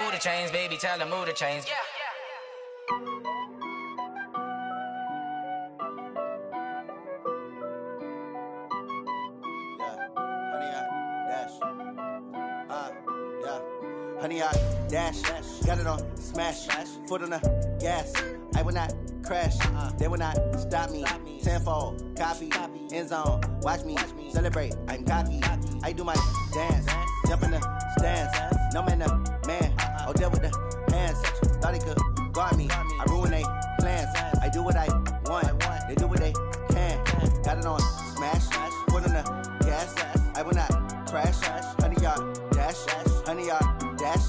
Move the chains, baby, tell them move the chains. Yeah. Honey, I dash, got it on smash, foot on the gas. I will not crash, they will not stop me. Tenfold, copy, end zone, watch me celebrate. I'm cocky, I do my dance, jump in the stands. No man, the man, oh, deal with the hands. Thought he could guard me, I ruin they plans. I do what I want, they do what they can. Got it on smash, foot on the gas. I will not crash, honey, y'all dash, honey, y'all dash,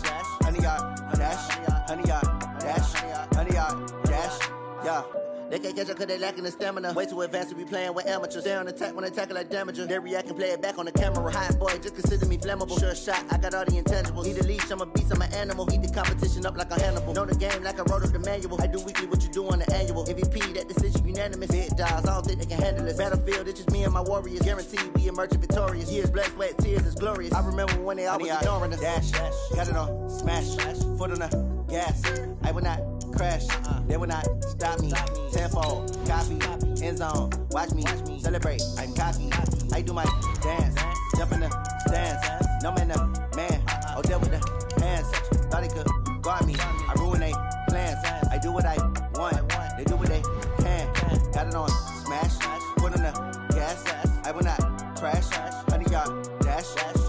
honey, y'all dash, honey, y'all dash, honey, y'all dash, yeah. They can't catch up cause they lacking the stamina. Way too advanced to be playing with amateurs. They on attack when they tackle like damager. They react and play it back on the camera. Hot boy, just consider me flammable. Sure shot, I got all the intangibles. Need a leash, I'm a beast, I'm an animal. Heat the competition up like a Hannibal. Know the game like I wrote up the manual. I do weekly what you do on the annual. MVP, that decision unanimous. Big dials, I don't think they can handle it. Battlefield, it's just me and my warriors. Guaranteed we emerging victorious. Years, blood, sweat, tears, is glorious. I remember when they always ignoring us. Dash, got it on smash, foot on the gas. I will not crash, they will not stop me. Tenfold, copy, end zone, watch me celebrate. I'm cocky, I do my dance, jump in the stands. No man, the man, oh, deal with the hands. Thought he could guard me, I ruin they plans. I do what I want, they do what they can. Got it on smash, foot on the gas. I will not crash, honey, y'all dash,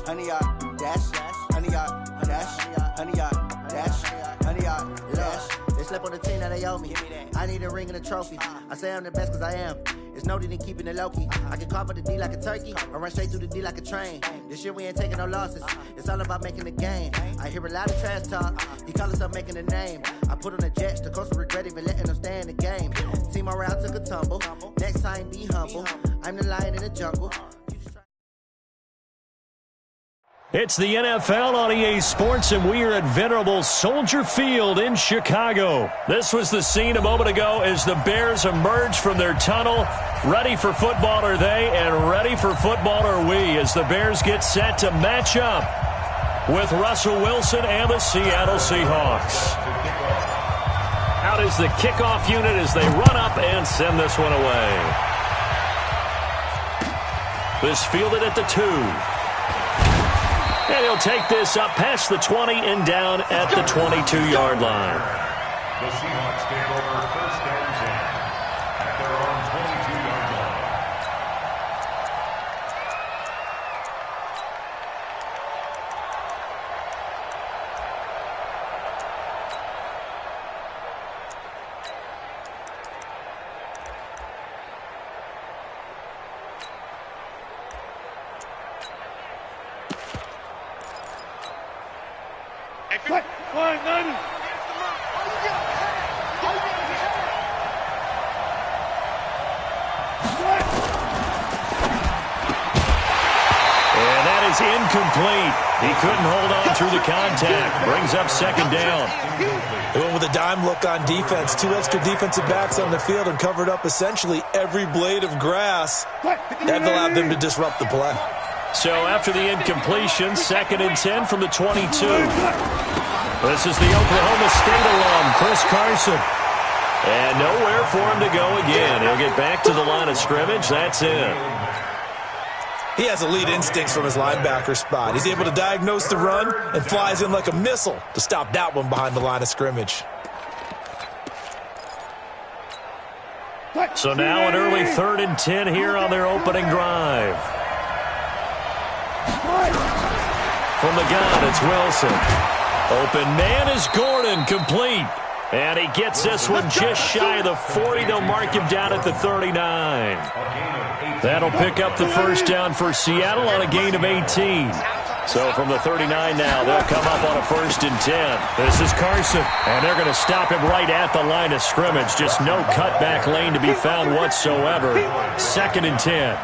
honey, y'all dash, honey, y'all dash, honey, y'all dash, honey, y'all dash. They slept on the team that they owe me. I need a ring and a trophy. I say I'm the best cause I am. It's no need in keeping it low-key. I can carve for the D like a turkey or run straight through the D like a train. This year we ain't taking no losses. It's all about making the game. I hear a lot of trash talk. He call himself making a name. I put on the Jets. The coach regret even letting them stay in the game. Team morale took a tumble. Next time be humble. I'm the lion in the jungle. It's the NFL on EA Sports, and we are at venerable Soldier Field in Chicago. This was the scene a moment ago as the Bears emerged from their tunnel. Ready for football are they, and ready for football are we, as the Bears get set to match up with Russell Wilson and the Seattle Seahawks. Out is the kickoff unit as they run up and send this one away. This fielded at the 2. And he'll take this up past the 20 and down at the 22-yard line. The Seahawks take over first and 10 at their own 22-yard line. Incomplete. He couldn't hold on through the contact. Brings up second down. They went with a dime look on defense. 2 extra defensive backs on the field and covered up essentially every blade of grass. That allowed them to disrupt the play. So after the incompletion, second and 10 from the 22. This is the Oklahoma State alum, Chris Carson. And nowhere for him to go again. He'll get back to the line of scrimmage. That's it. He has elite instincts from his linebacker spot. He's able to diagnose the run and flies in like a missile to stop that one behind the line of scrimmage. So now an early 3rd and 10 here on their opening drive. From the gun, it's Wilson. Open man is Gordon, complete. And he gets this one just shy of the 40. They'll mark him down at the 39. That'll pick up the first down for Seattle on a gain of 18. So from the 39 now, they'll come up on a 1st and 10. This is Carson, and they're going to stop him right at the line of scrimmage. Just no cutback lane to be found whatsoever. 2nd and 10.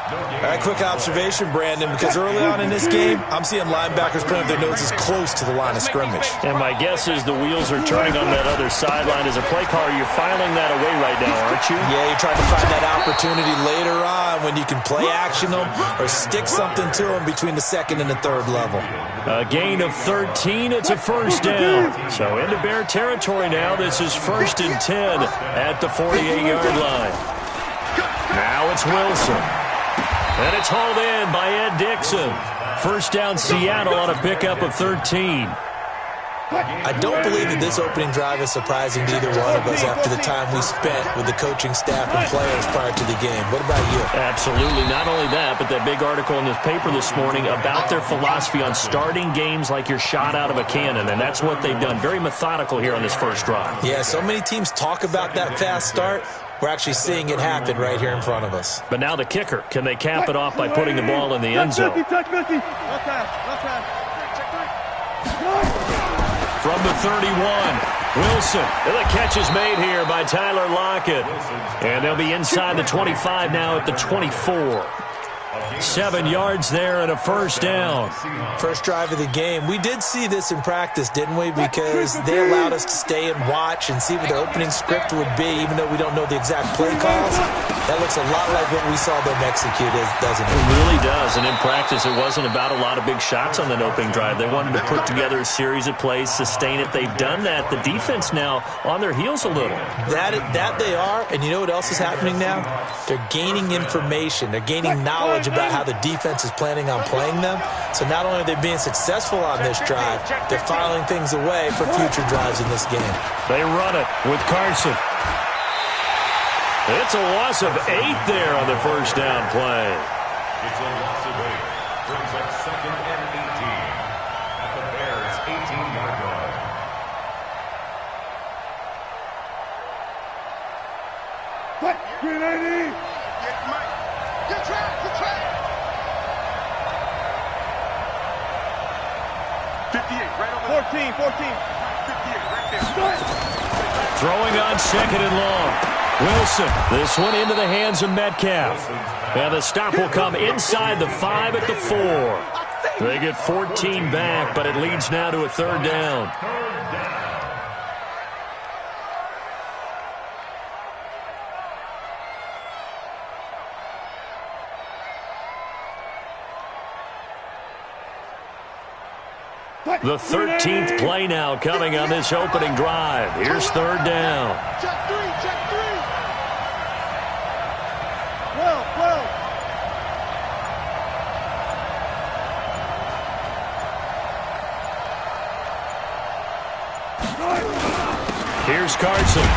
All right, quick observation, Brandon, because early on in this game, I'm seeing linebackers putting their noses close to the line of scrimmage. And my guess is the wheels are turning on that other sideline. As a play caller, you're filing that away right now, aren't you? Yeah, you're trying to find that opportunity later on when you can play action them or stick something to them between the second and the third level. A gain of 13. It's a first down. So into Bear territory now. This is 1st and 10 at the 48-yard line. Now it's Wilson. And it's hauled in by Ed Dixon. First down Seattle on a pickup of 13. I don't believe that this opening drive is surprising to either one of us after the time we spent with the coaching staff and players prior to the game. What about you? Absolutely. Not only that, but that big article in this paper this morning about their philosophy on starting games like you're shot out of a cannon, and that's what they've done. Very methodical here on this first drive. Yeah, so many teams talk about that fast start. We're actually seeing it happen right here in front of us. But now the kicker. Can they cap it off by putting the ball in the end zone? From the 31, Wilson. And the catch is made here by Tyler Lockett. And they'll be inside the 25 now at the 24. 7 yards there and a first down. First drive of the game. We did see this in practice, didn't we? Because they allowed us to stay and watch and see what the opening script would be, even though we don't know the exact play calls. That looks a lot like what we saw them execute, doesn't it? It really does. And in practice, it wasn't about a lot of big shots on that opening drive. They wanted to put together a series of plays, sustain it. They've done that. The defense now on their heels a little. That they are. And you know what else is happening now? They're gaining information. They're gaining knowledge about how the defense is planning on playing them. So not only are they being successful on this drive, they're filing things away for future drives in this game. They run it with Carson. It's a loss of 8 there on the first down play. It's a loss of 8. Brings up 2nd and 18 at the Bears' 18-yard line. What? Green 80! Get track! 58, right over 14. 58, right there. Throwing on 2nd and long. Wilson, this one into the hands of Metcalf. And the stop will come inside the 5 at the 4. They get 14 back, but it leads now to a 3rd down. The 13th play now coming on this opening drive. Here's 3rd down. Check 3. Well. Here's Carson.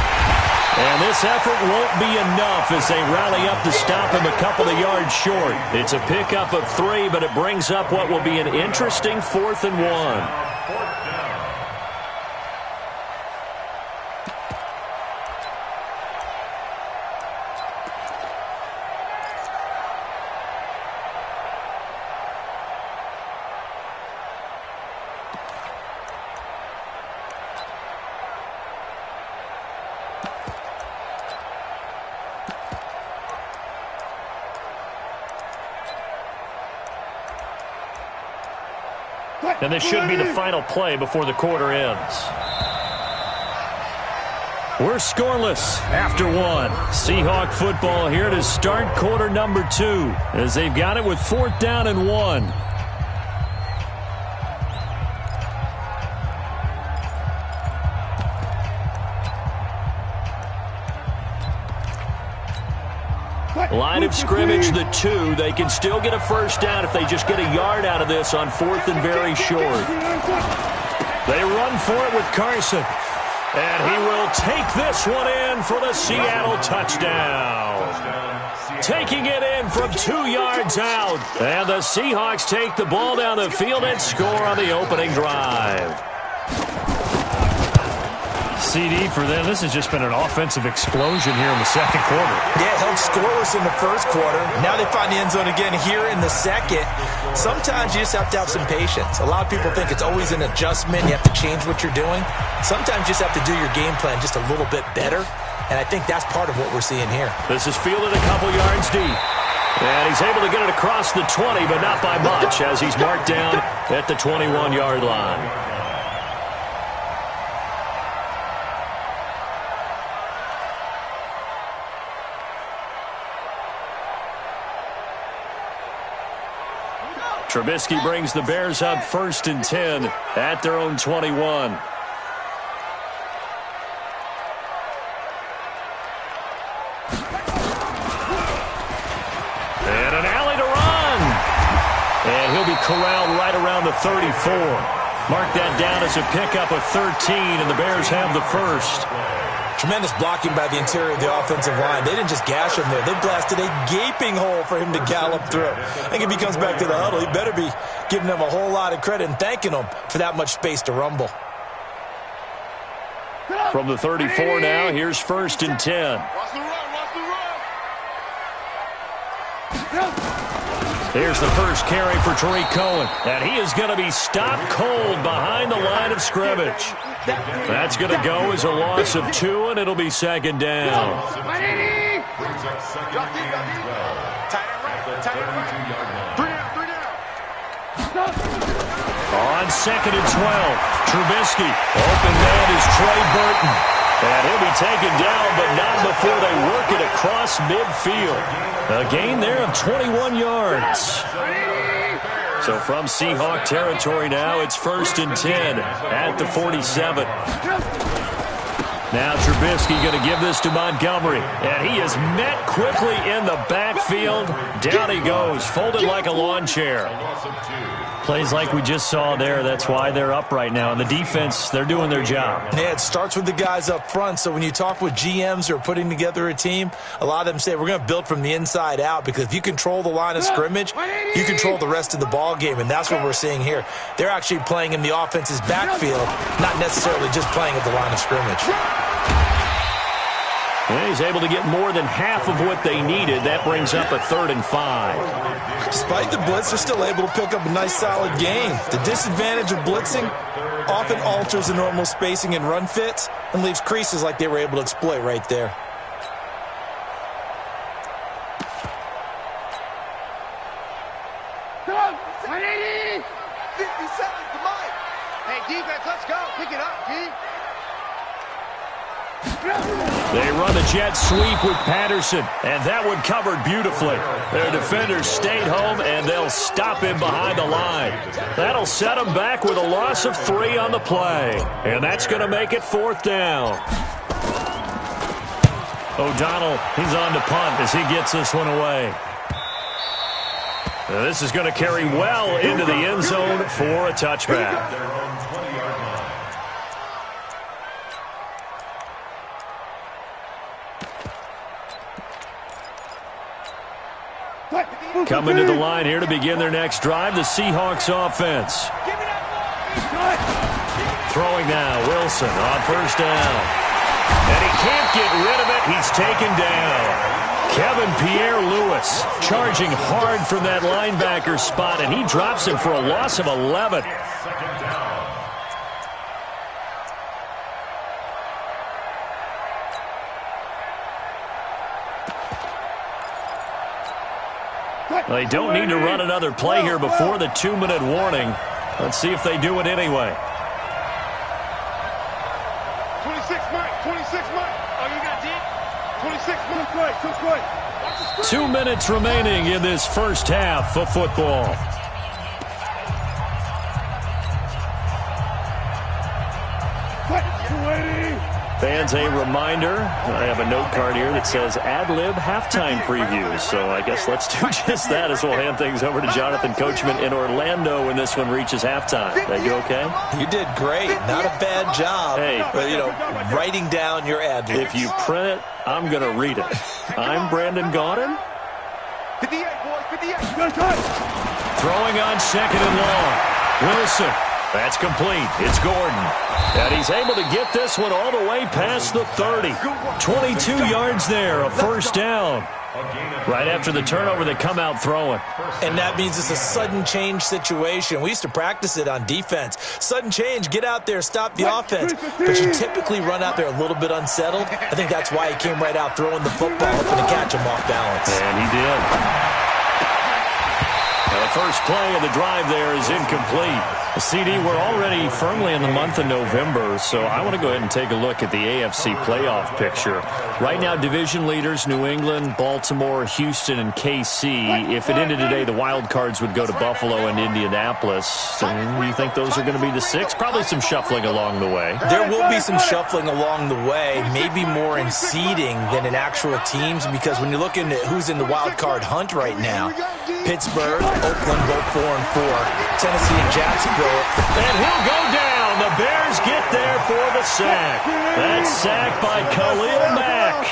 And this effort won't be enough as they rally up to stop him a couple of yards short. It's a pickup of 3, but it brings up what will be an interesting 4th and 1. And this should be the final play before the quarter ends. We're scoreless after 1. Seahawk football here to start quarter number 2 as they've got it with 4th down and 1. Line of scrimmage, the 2. They can still get a first down if they just get a yard out of this on 4th and very short. They run for it with Carson. And he will take this one in for the Seattle touchdown. Taking it in from 2 yards out. And the Seahawks take the ball down the field and score on the opening drive. CD for them. This has just been an offensive explosion here in the second quarter. Yeah, held scoreless in the first quarter. Now they find the end zone again here in the second. Sometimes you just have to have some patience. A lot of people think it's always an adjustment. You have to change what you're doing. Sometimes you just have to do your game plan just a little bit better. And I think that's part of what we're seeing here. This is fielded a couple yards deep. And he's able to get it across the 20, but not by much, as he's marked down at the 21-yard line. Trubisky brings the Bears up 1st and 10 at their own 21. And an alley to run. And he'll be corralled right around the 34. Mark that down as a pickup of 13, and the Bears have the first. Tremendous blocking by the interior of the offensive line. They didn't just gash him there. They blasted a gaping hole for him to gallop through. I think if he comes back to the huddle, he better be giving them a whole lot of credit and thanking them for that much space to rumble. From the 34 now, here's 1st and 10. Here's the first carry for Tariq Cohen, and he is going to be stopped cold behind the line of scrimmage. That's going to go as a loss of 2, and it'll be 2nd down. On 2nd and 12, Trubisky. Open man is Trey Burton. And he'll be taken down, but not before they work it across midfield. A gain there of 21 yards. So from Seahawk territory now, it's 1st and 10 at the 47. Now Trubisky going to give this to Montgomery. And he is met quickly in the backfield. Down he goes, folded like a lawn chair. Plays like we just saw there. That's why they're up right now. And the defense, they're doing their job. Yeah, it starts with the guys up front. So when you talk with GMs who are putting together a team, a lot of them say we're going to build from the inside out, because if you control the line of scrimmage, you control the rest of the ball game, and that's what we're seeing here. They're actually playing in the offense's backfield, not necessarily just playing at the line of scrimmage. And he's able to get more than half of what they needed. That brings up a 3rd and 5. Despite the blitz, they're still able to pick up a nice, solid gain. The disadvantage of blitzing often alters the normal spacing and run fits and leaves creases like they were able to exploit right there. Come on, 180! 50 seconds to Mike. Hey, defense, let's go. Pick it up, D. They run the jet sweep with Patterson, and that one covered beautifully. Their defenders stayed home, and they'll stop him behind the line. That'll set him back with a loss of 3 on the play, and that's going to make it 4th down. O'Donnell, he's on to punt as he gets this one away. Now, this is going to carry well into the end zone for a touchback. Coming to the line here to begin their next drive, the Seahawks offense. Throwing now, Wilson on 1st down. And he can't get rid of it. He's taken down. Kevin Pierre-Louis charging hard from that linebacker spot, and he drops him for a loss of 11. They don't need to run another play here before the 2-minute warning. Let's see if they do it anyway. 26, Mike. 26, Mike. Oh, you got deep? 26, Mike. Took right. 2 minutes remaining in this first half of football. Fans, a reminder, I have a note card here that says ad-lib halftime previews. So I guess let's do just that as we'll hand things over to Jonathan Coachman in Orlando when this one reaches halftime. Are you okay? You did great. Not a bad job. Hey, but, you know, writing down your ad-libs. If you print it, I'm going to read it. I'm Brandon Gaudin. 58, boys, 58. Throwing on 2nd and long. Wilson. That's complete. It's Gordon. And he's able to get this one all the way past the 30. 22 yards there, a 1st down. Right after the turnover, they come out throwing. And that means it's a sudden change situation. We used to practice it on defense. Sudden change, get out there, stop the offense. But you typically run out there a little bit unsettled. I think that's why he came right out throwing the football, hoping to catch him off balance. And he did. first play of the drive there is incomplete. CD, we're already firmly in the month of November, so I want to go ahead and take a look at the AFC playoff picture. Right now, division leaders, New England, Baltimore, Houston, and KC. If it ended today, the wild cards would go to Buffalo and Indianapolis. So you think those are going to be the 6? Probably some shuffling along the way. There will be some shuffling along the way, maybe more in seeding than in actual teams, because when you're looking at who's in the wild card hunt right now, Pittsburgh, Oakland, both 4-4, Tennessee and Jacksonville. And he'll go down. The Bears get there for the sack. That sack by Khalil Mack.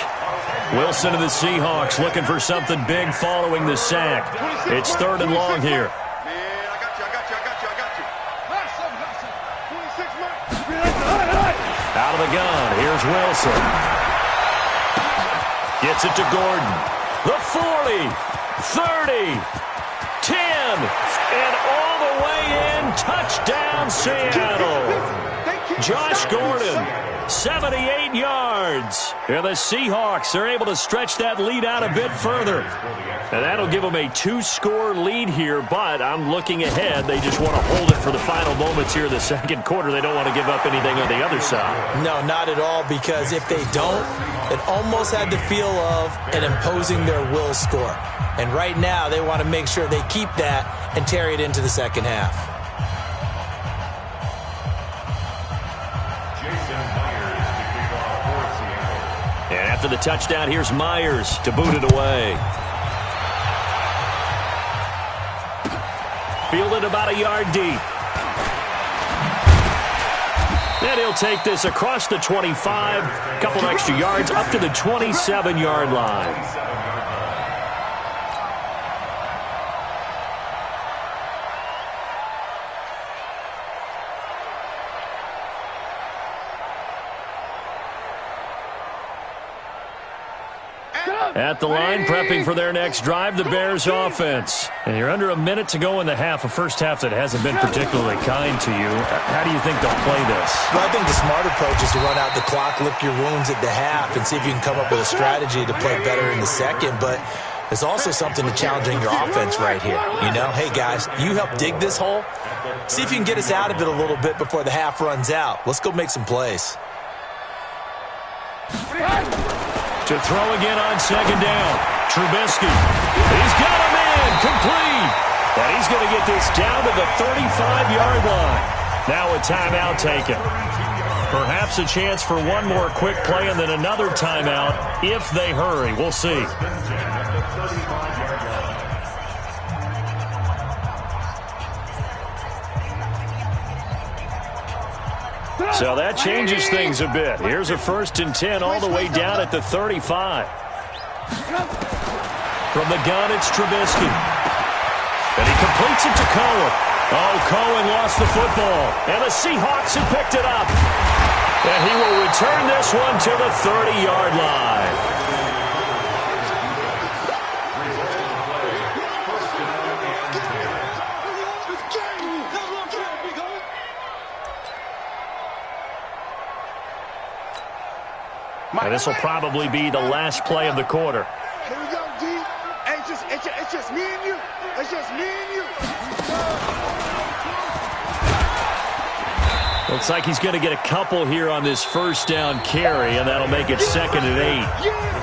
Wilson of the Seahawks looking for something big following the sack. It's 3rd and long here. Out of the gun. Here's Wilson. Gets it to Gordon. The 40, 30, 10, and all the way in. Touchdown, Seattle. Josh Gordon, 78 yards. And the Seahawks are able to stretch that lead out a bit further. And that'll give them a 2-score lead here, but I'm looking ahead. They just want to hold it for the final moments here in the second quarter. They don't want to give up anything on the other side. No, not at all, because if they don't, it almost had the feel of an imposing their will score. And right now, they want to make sure they keep that and carry it into the second half. And after the touchdown, here's Myers to boot it away. Fielded about a yard deep. And he'll take this across the 25, a couple of extra yards up to the 27-yard line. At the line, prepping for their next drive, the Bears offense. And you're under a minute to go in the half, a first half that hasn't been particularly kind to you. How do you think they'll play this? Well, I think the smart approach is to run out the clock, lick your wounds at the half, and see if you can come up with a strategy to play better in the second. But there's also something to challenging your offense right here. You know, hey, guys, you help dig this hole. See if you can get us out of it a little bit before the half runs out. Let's go make some plays. To throw again on second down. Trubisky. He's got him in. Complete. And he's going to get this down to the 35-yard line. Now a timeout taken. Perhaps a chance for one more quick play and then another timeout if they hurry. We'll see. So that changes things a bit. Here's a 1st and 10 all the way down at the 35. From the gun, it's Trubisky. And he completes it to Cohen. Oh, Cohen lost the football. And the Seahawks have picked it up. And he will return this one to the 30-yard line. And this will probably be the last play of the quarter. Here we go, D. Hey, it's just me and you. It's just me and you. Looks like he's going to get a couple here on this first down carry, and that'll make it 2nd and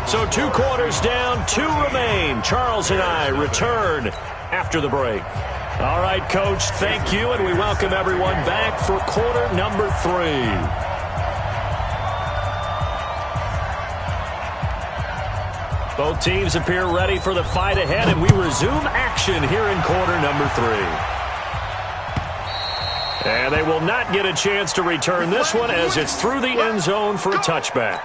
8. So 2 quarters down, 2 remain. Charles and I return after the break. All right, Coach, thank you, and we welcome everyone back for quarter number 3. Both teams appear ready for the fight ahead, and we resume action here in quarter number 3. And they will not get a chance to return this one as it's through the end zone for a touchback.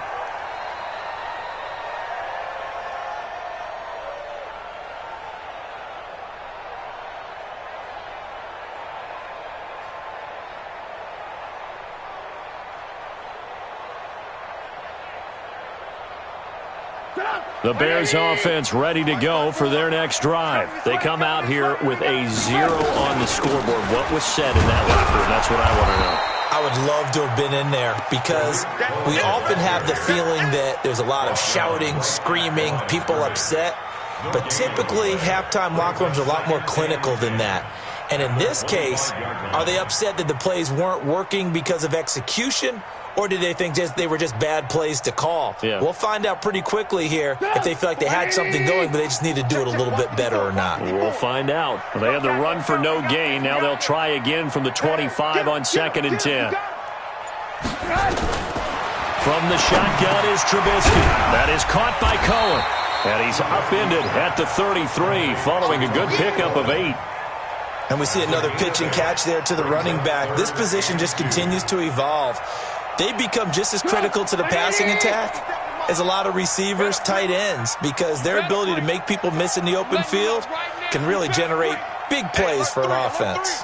The Bears offense ready to go for their next drive. They come out here with a 0 on the scoreboard. What was said in that locker room? That's what I want to know. I would love to have been in there because we often have the feeling that there's a lot of shouting, screaming, people upset. but typically halftime locker rooms are a lot more clinical than that. And in this case, are they upset that the plays weren't working because of execution, or did they think they were just bad plays to call? Yeah. We'll find out pretty quickly here if they feel like they had something going, but they just need to do it a little bit better or not. We'll find out. They had the run for no gain. Now they'll try again from the 25 on 2nd and 10. From the shotgun is Trubisky. That is caught by Cohen. And he's upended at the 33 following a good pickup of 8. And we see another pitch and catch there to the running back. This position just continues to evolve. They become just as critical to the passing attack as a lot of receivers, tight ends, because their ability to make people miss in the open field can really generate big plays for an offense.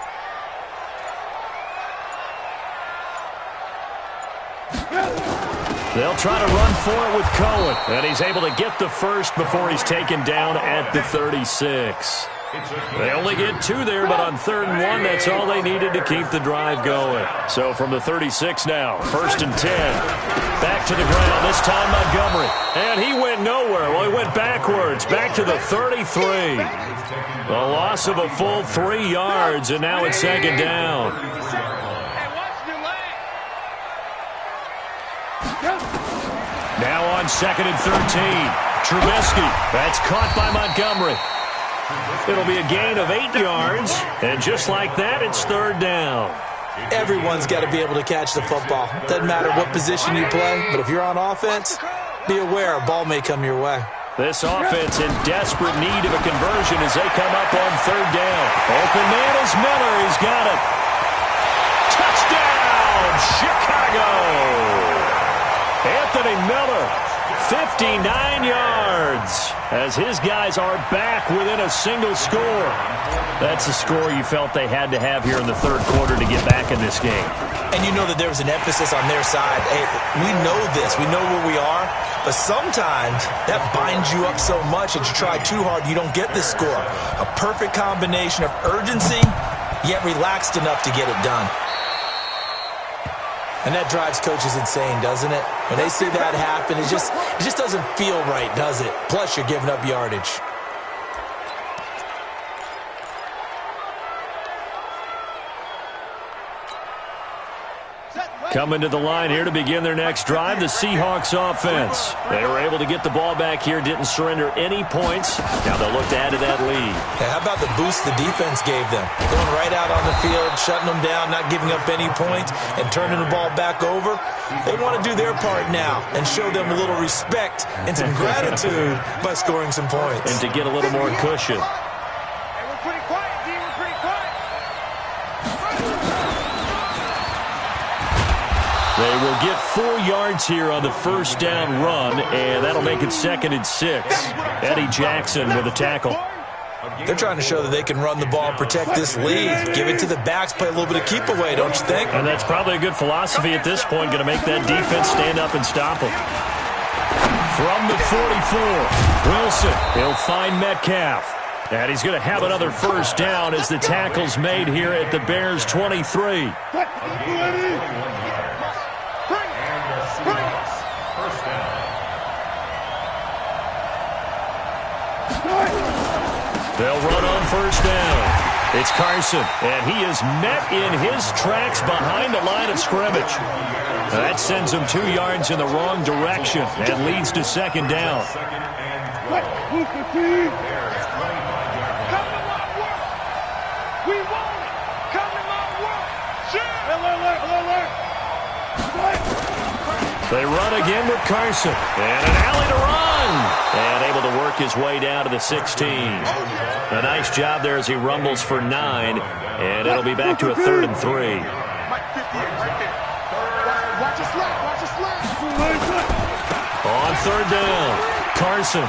They'll try to run for it with Cohen, and he's able to get the first before he's taken down at the 36. They only get 2 there, but on 3rd and 1, that's all they needed to keep the drive going. So from the 36 now, 1st and 10. Back to the ground, this time Montgomery. And he went nowhere. Well, he went backwards, back to the 33. The loss of a full 3 yards, and now it's 2nd down. Now on 2nd and 13. Trubisky, that's caught by Montgomery. It'll be a gain of 8 yards, and just like that, it's 3rd down. Everyone's got to be able to catch the football. Doesn't matter what position you play, but if you're on offense, be aware a ball may come your way. This offense in desperate need of a conversion as they come up on 3rd down. Open man is Miller. He's got it. Touchdown, Chicago! Anthony Miller, 59 yards, as his guys are back within a single score. That's a score you felt they had to have here in the 3rd quarter to get back in this game. And you know that there was an emphasis on their side. Hey, we know this. We know where we are. But sometimes that binds you up so much that you try too hard, you don't get this score. A perfect combination of urgency, yet relaxed enough to get it done. And that drives coaches insane, doesn't it? When they see that happen, it just doesn't feel right, does it? Plus, you're giving up yardage. Coming to the line here to begin their next drive, the Seahawks offense. They were able to get the ball back here, didn't surrender any points. Now they'll look to add to that lead. Hey, how about the boost the defense gave them? Going right out on the field, shutting them down, not giving up any points, and turning the ball back over. They want to do their part now and show them a little respect and some gratitude by scoring some points. And to get a little more cushion. They will get 4 yards here on the 1st down run, and that'll make it 2nd and 6. Eddie Jackson with a tackle. They're trying to show that they can run the ball, protect this lead, give it to the backs, play a little bit of keep away, don't you think? And that's probably a good philosophy at this point, going to make that defense stand up and stop them. From the 44, Wilson, he'll find Metcalf. And he's going to have another 1st down as the tackle's made here at the Bears' 23. They'll run on 1st down. It's Carson, and he is met in his tracks behind the line of scrimmage. That sends him 2 yards in the wrong direction and leads to 2nd down. They run again with Carson, and an alley to run, and able to work his way down to the 16. A nice job there as he rumbles for 9, and it'll be back to a 3rd and 3. On 3rd down, Carson.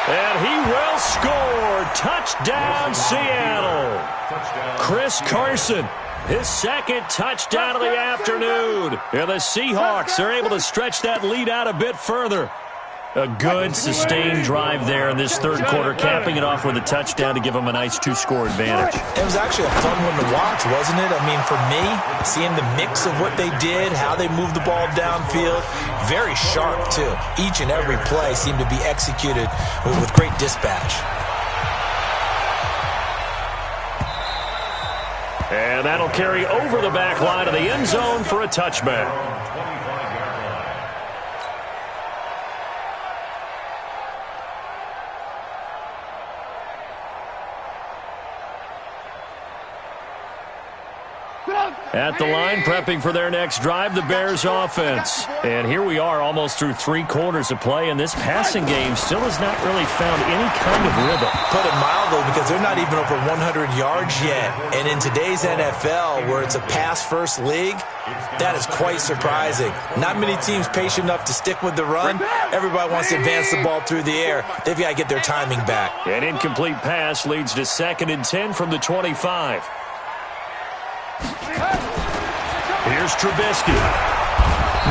And he will score. Touchdown, Seattle. Chris Carson, his 2nd touchdown of the afternoon. And the Seahawks are able to stretch that lead out a bit further. A good, sustained drive there in this third quarter, capping it off with a touchdown to give them a nice 2-score advantage. It was actually a fun one to watch, wasn't it? I mean, for me, seeing the mix of what they did, how they moved the ball downfield, very sharp, too. Each and every play seemed to be executed with great dispatch. And that'll carry over the back line of the end zone for a touchback. At the line, prepping for their next drive, the Bears offense. And here we are almost through 3 quarters of play, and this passing game still has not really found any kind of rhythm. Put it mildly, because they're not even over 100 yards yet. And in today's NFL, where it's a pass-first league, that is quite surprising. Not many teams patient enough to stick with the run. Everybody wants to advance the ball through the air. They've got to get their timing back. An incomplete pass leads to 2nd and 10 from the 25. Here's Trubisky.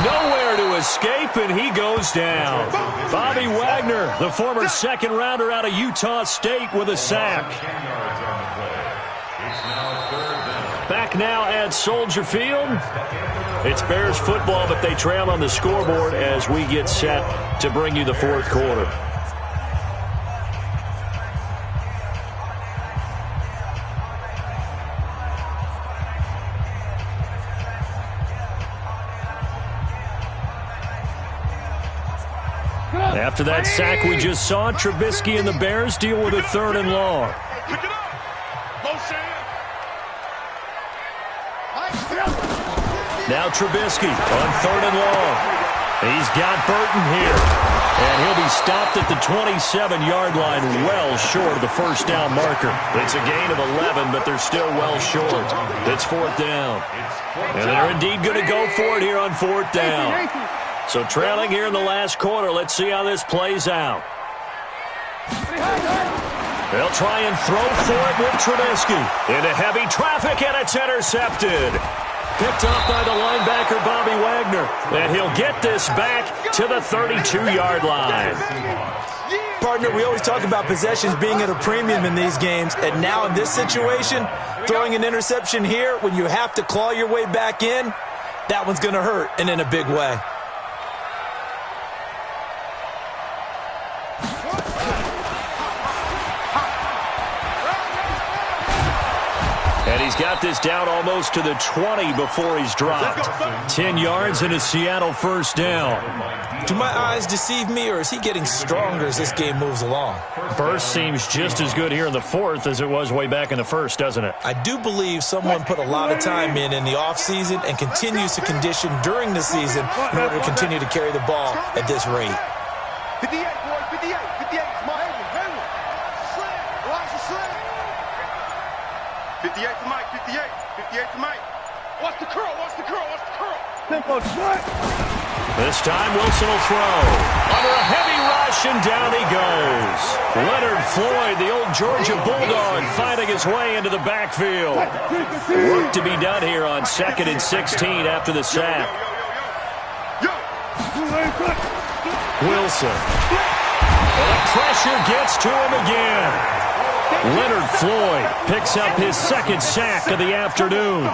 Nowhere to escape, and he goes down. Bobby Wagner, the former 2nd-rounder out of Utah State, with a sack. Back now at Soldier Field. It's Bears football, but they trail on the scoreboard as we get set to bring you the 4th quarter. After that sack we just saw, Trubisky and the Bears deal with a 3rd and long. Now Trubisky on 3rd and long. He's got Burton here. And he'll be stopped at the 27-yard line, well short of the 1st down marker. It's a gain of 11, but they're still well short. It's 4th down. And they're indeed going to go for it here on 4th down. So trailing here in the last quarter. Let's see how this plays out. They'll try and throw for it with Trubisky. Into heavy traffic, and it's intercepted. Picked off by the linebacker, Bobby Wagner. And he'll get this back to the 32-yard line. Partner, we always talk about possessions being at a premium in these games. And now in this situation, throwing an interception here when you have to claw your way back in, that one's going to hurt, and in a big way. And he's got this down almost to the 20 before he's dropped. 10 yards and a Seattle 1st down. Do my eyes deceive me, or is he getting stronger as this game moves along? Burst seems just as good here in the 4th as it was way back in the 1st, doesn't it? I do believe someone put a lot of time in the offseason and continues to condition during the season in order to continue to carry the ball at this rate. 58, boy, 58, 58. Come on, Henry. Watch the slam. 58 to Mike, 58. 58 to Mike. Watch the curl, watch the curl, watch the curl. Tempo short. This time Wilson will throw. Under a heavy rush, and down he goes. Leonard Floyd, the old Georgia Bulldog, finding his way into the backfield. Work to be done here on 2nd and 16 after the sack. Wilson. And the pressure gets to him again. Leonard Floyd picks up his 2nd sack of the afternoon.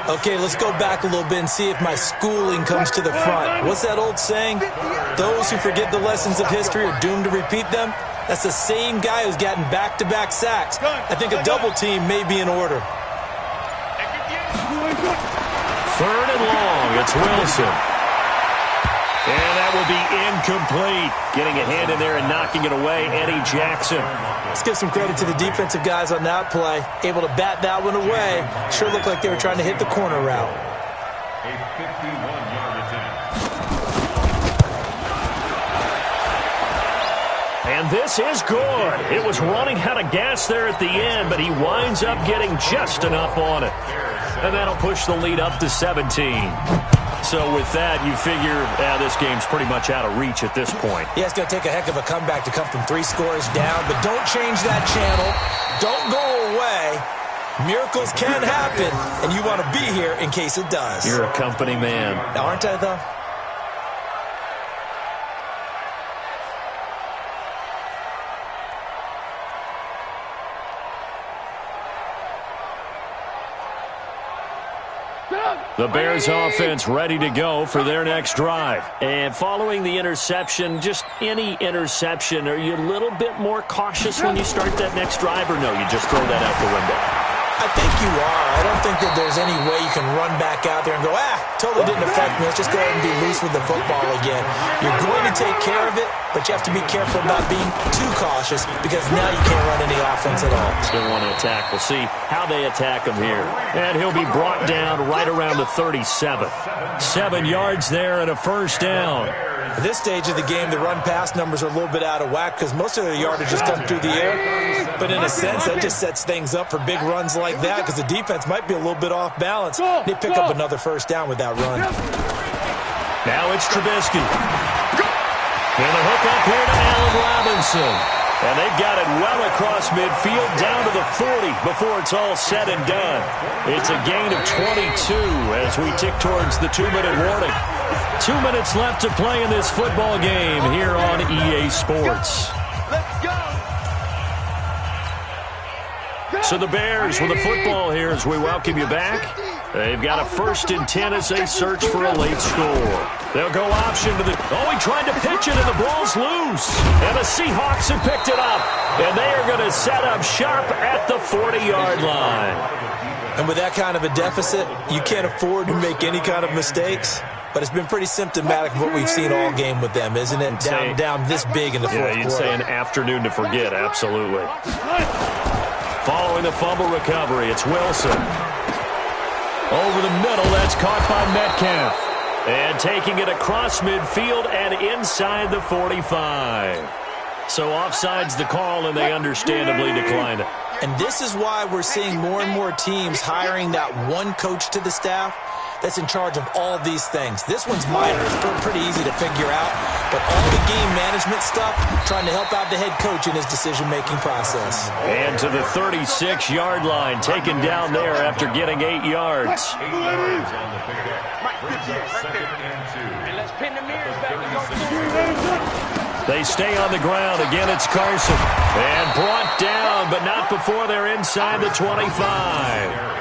Okay, let's go back a little bit and see if my schooling comes to the front. What's that old saying? Those who forget the lessons of history are doomed to repeat them. That's the same guy who's gotten back-to-back sacks. I think a double team may be in order. 3rd and long. It's Wilson. And that will be incomplete. Getting a hand in there and knocking it away, Eddie Jackson. Let's give some credit to the defensive guys on that play. Able to bat that one away. Sure looked like they were trying to hit the corner route. A 51-yard attempt. And this is good. It was running out of gas there at the end, but he winds up getting just enough on it. And that'll push the lead up to 17. So with that, you figure this game's pretty much out of reach at this point. Yeah, it's going to take a heck of a comeback to come from 3 scores down, but don't change that channel. Don't go away. Miracles can happen, and you want to be here in case it does. You're a company man. Aren't I, though? The Bears offense ready to go for their next drive. And following the interception, just any interception, are you a little bit more cautious when you start that next drive, or no, you just throw that out the window? I think you are. I don't think that there's any way you can run back out there and go, totally didn't affect me. Let's just go ahead and be loose with the football again. You're going to take care of it, but you have to be careful about being too cautious because now you can't run any offense at all. Still want to attack. We'll see how they attack him here. And he'll be brought down right around the 37. 7 yards there and a first down. At this stage of the game, the run-pass numbers are a little bit out of whack because most of their yardage has come through the air. But in a sense, that just sets things up for big runs like that because the defense might be a little bit off balance. They pick up another first down with that run. Now it's Trubisky. And the hook up here to Allen Robinson. And they've got it well across midfield down to the 40 before it's all said and done. It's a gain of 22 as we tick towards the 2-minute warning. 2 minutes left to play in this football game here on EA Sports. Let's go. So the Bears with the football here as we welcome you back. They've got a 1st and 10 as they search for a late score. They'll go option to the... Oh, he tried to pitch it, and the ball's loose. And the Seahawks have picked it up. And they are going to set up sharp at the 40-yard line. And with that kind of a deficit, you can't afford to make any kind of mistakes. But it's been pretty symptomatic of what we've seen all game with them, isn't it? Down this big in the fourth quarter. Yeah, you'd say an afternoon to forget, absolutely. Following the fumble recovery, it's Wilson. Over the middle, that's caught by Metcalf. And taking it across midfield and inside the 45. So offside's the call, and they understandably decline it. And this is why we're seeing more and more teams hiring that one coach to the staff that's in charge of all these things. This one's minor. It's pretty easy to figure out. But all the game management stuff, trying to help out the head coach in his decision-making process. And to the 36-yard line, taken down there after getting 8 yards. 8 yards on the pickup. Brings up 2nd and 2. And let's pin the mirrors back and go. They stay on the ground. Again, it's Carson. And brought down, but not before they're inside the 25.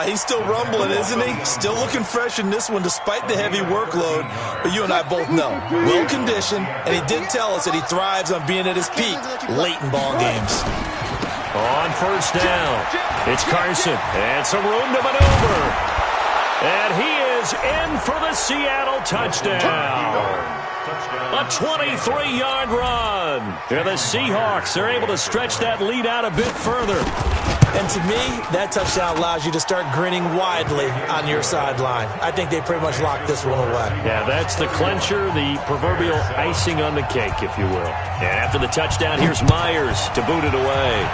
He's still rumbling, isn't he? Still looking fresh in this one despite the heavy workload. But you and I both know, well-conditioned, and he did tell us that he thrives on being at his peak late in ball games. On first down, it's Carson, and some room to maneuver. And he is in for the Seattle touchdown. A 23-yard run. And the Seahawks are able to stretch that lead out a bit further. And to me, that touchdown allows you to start grinning widely on your sideline. I think they pretty much locked this one away. Yeah, that's the clincher, the proverbial icing on the cake, if you will. And after the touchdown, here's Myers to boot it away.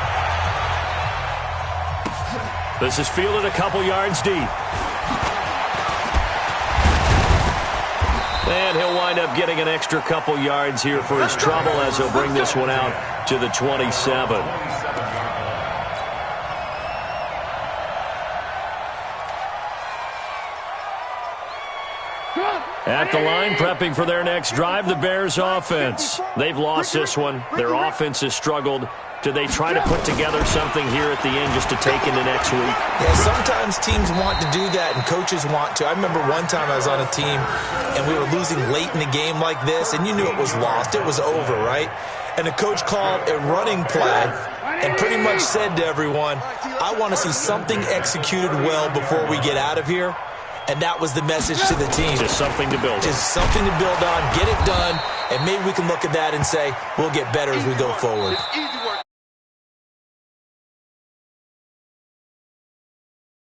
This is fielded a couple yards deep. And he'll wind up getting an extra couple yards here for his trouble as he'll bring this one out to the 27. At the line, prepping for their next drive, the Bears offense. They've lost this one. Their offense has struggled. Do they try to put together something here at the end just to take into next week? Yeah, sometimes teams want to do that and coaches want to. I remember one time I was on a team and we were losing late in the game like this, and you knew it was lost. It was over, right? And the coach called a running play and pretty much said to everyone, I want to see something executed well before we get out of here. And that was the message to the team. Just something to build on. Just something to build on, get it done, and maybe we can look at that and say, we'll get better as we go forward.